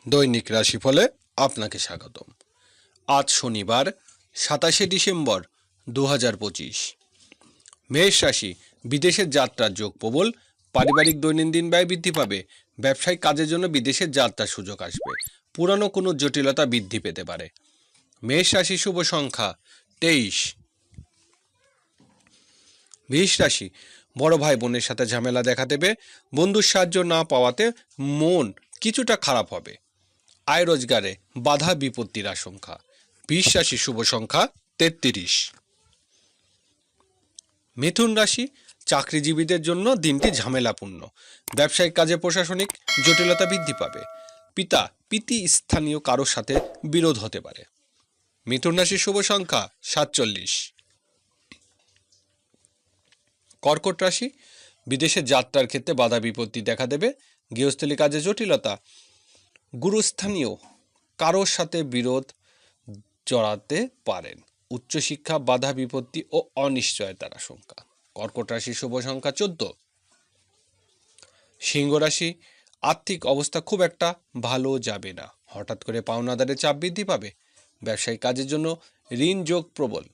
দৈনিক রাশিফলে আপনাকে স্বাগতম। আজ শনিবার 27শে ডিসেম্বর 2025। মেষ রাশি, বিদেশের যাত্রার যোগ প্রবল। পারিবারিক দৈনন্দিন ব্যয় বৃদ্ধি পাবে। ব্যবসায়িক কাজের জন্য বিদেশের যাত্রার সুযোগ আসবে। পুরানো কোনো জটিলতা বৃদ্ধি পেতে পারে। মেষ রাশি শুভ সংখ্যা 23। বৃষ রাশি, বড় ভাই বোনের সাথে ঝামেলা দেখা দেবে। বন্ধুর সাহায্য না পাওয়াতে মন কিছুটা খারাপ হবে। আয় রোজগারে বাধা বিপত্তির আশঙ্কা। বৃষ রাশি শুভ সংখ্যা 33। মিথুন রাশি, চাকরিজীবীদের জন্য দিনটি ঝামেলাপূর্ণ। ব্যবসায়িক কাজে প্রশাসনিক জটিলতা বৃদ্ধি পাবে। পিতা স্থানীয় কারোর সাথে বিরোধ হতে পারে। মিথুন রাশি শুভ সংখ্যা 47। কর্কট রাশি, বিদেশে যাত্রার ক্ষেত্রে বাধা বিপত্তি দেখা দেবে। গৃহস্থলী কাজে জটিলতা। গুরুস্থানীয় কারোর সাথে বিরোধ জড়াতে পারেন। উচ্চশিক্ষা বাধা বিপত্তি ও অনিশ্চয়তার আশঙ্কা। কর্কট রাশি শুভ সংখ্যা 14। সিংহ রাশি, আর্থিক অবস্থা খুব একটা ভালো যাবে না। হঠাৎ করে পাওনাদারের চাপ বৃদ্ধি পাবে। ব্যবসায়িক কাজের জন্য ঋণ যোগ প্রবল।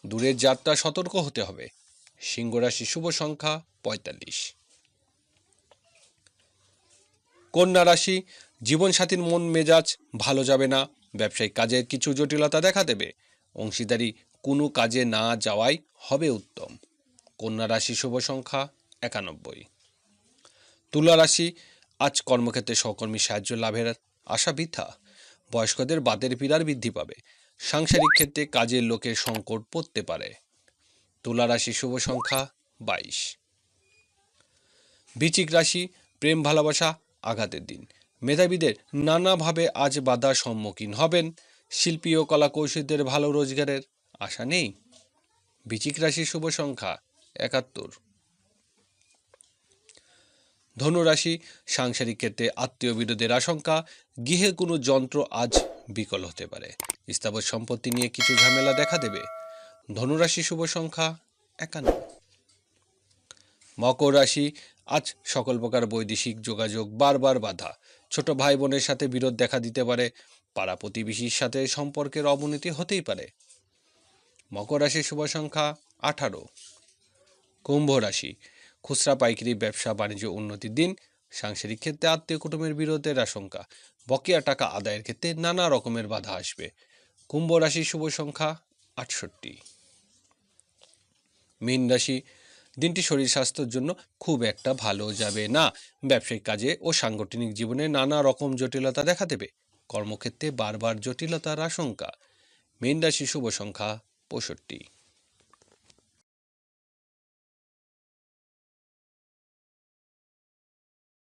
দূরের যাত্রা সতর্ক হতে হবে। সিংহ রাশি শুভ সংখ্যা 45। কন্যা রাশি, জীবনসাথীর মন মেজাজ ভালো যাবে না। ব্যবসায়িক কাজে কিছু জটিলতা দেখা দেবে। অংশীদারি কোনো কাজে না যাওয়াই হবে উত্তম। কন্যা রাশি শুভ সংখ্যা 91। তুলা রাশি, আজ কর্মক্ষেত্রে সহকর্মী সাহায্য লাভের আশা বৃথা। বয়স্কদের বাতের পীড়ার বৃদ্ধি পাবে। সাংসারিক ক্ষেত্রে কাজের লোকের সংকট পড়তে পারে। তুলা রাশি শুভ সংখ্যা 22। বৃশ্চিক রাশি, প্রেম ভালোবাসা আঘাতের দিন। মেধাবীদের নানাভাবে আজ বাধার সম্মুখীন হবেন। শিল্পী ও কলা কৌশলীদের ভালো রোজগারের আশা নেই। বৃশ্চিক রাশি শুভ সংখ্যা 71। ধনুরাশি, সাংসারিক ক্ষেত্রে আত্মীয় বিরোধের আশঙ্কা। গৃহে কোনো যন্ত্র আজ বিকল হতে পারে। স্থাবর সম্পত্তি নিয়ে কিছু ঝামেলা দেখা দেবে। ধনুরাশি শুভ সংখ্যা 51। মকর রাশি, আজ সকল প্রকার বৈদেশিক যোগাযোগ বারবার বাধা। ছোট ভাই বোনের সাথে বিরোধ দেখা দিতে পারে। পাড়া প্রতিবেশীর সাথে সম্পর্কের অবনতি হতেই পারে। মকর রাশি শুভ সংখ্যা 18। কুম্ভ রাশি, খুচরা পাইকারি ব্যবসা বাণিজ্য উন্নতির দিন। সাংসারিক ক্ষেত্রে আত্মীয় কুটুমের বিরোধের আশঙ্কা। বকেয়া টাকা আদায়ের ক্ষেত্রে নানা রকমের বাধা আসবে। কুম্ভ রাশি শুভ সংখ্যা 68। মীন রাশি, দিনটি শরীর স্বাস্থ্যের জন্য খুব একটা ভালো যাবে না। ব্যবসায়িক কাজে ও সাংগঠনিক জীবনে নানা রকম জটিলতা দেখা দেবে। কর্মক্ষেত্রে বারবার জটিলতার আশঙ্কা। মীন রাশি শুভ সংখ্যা 65।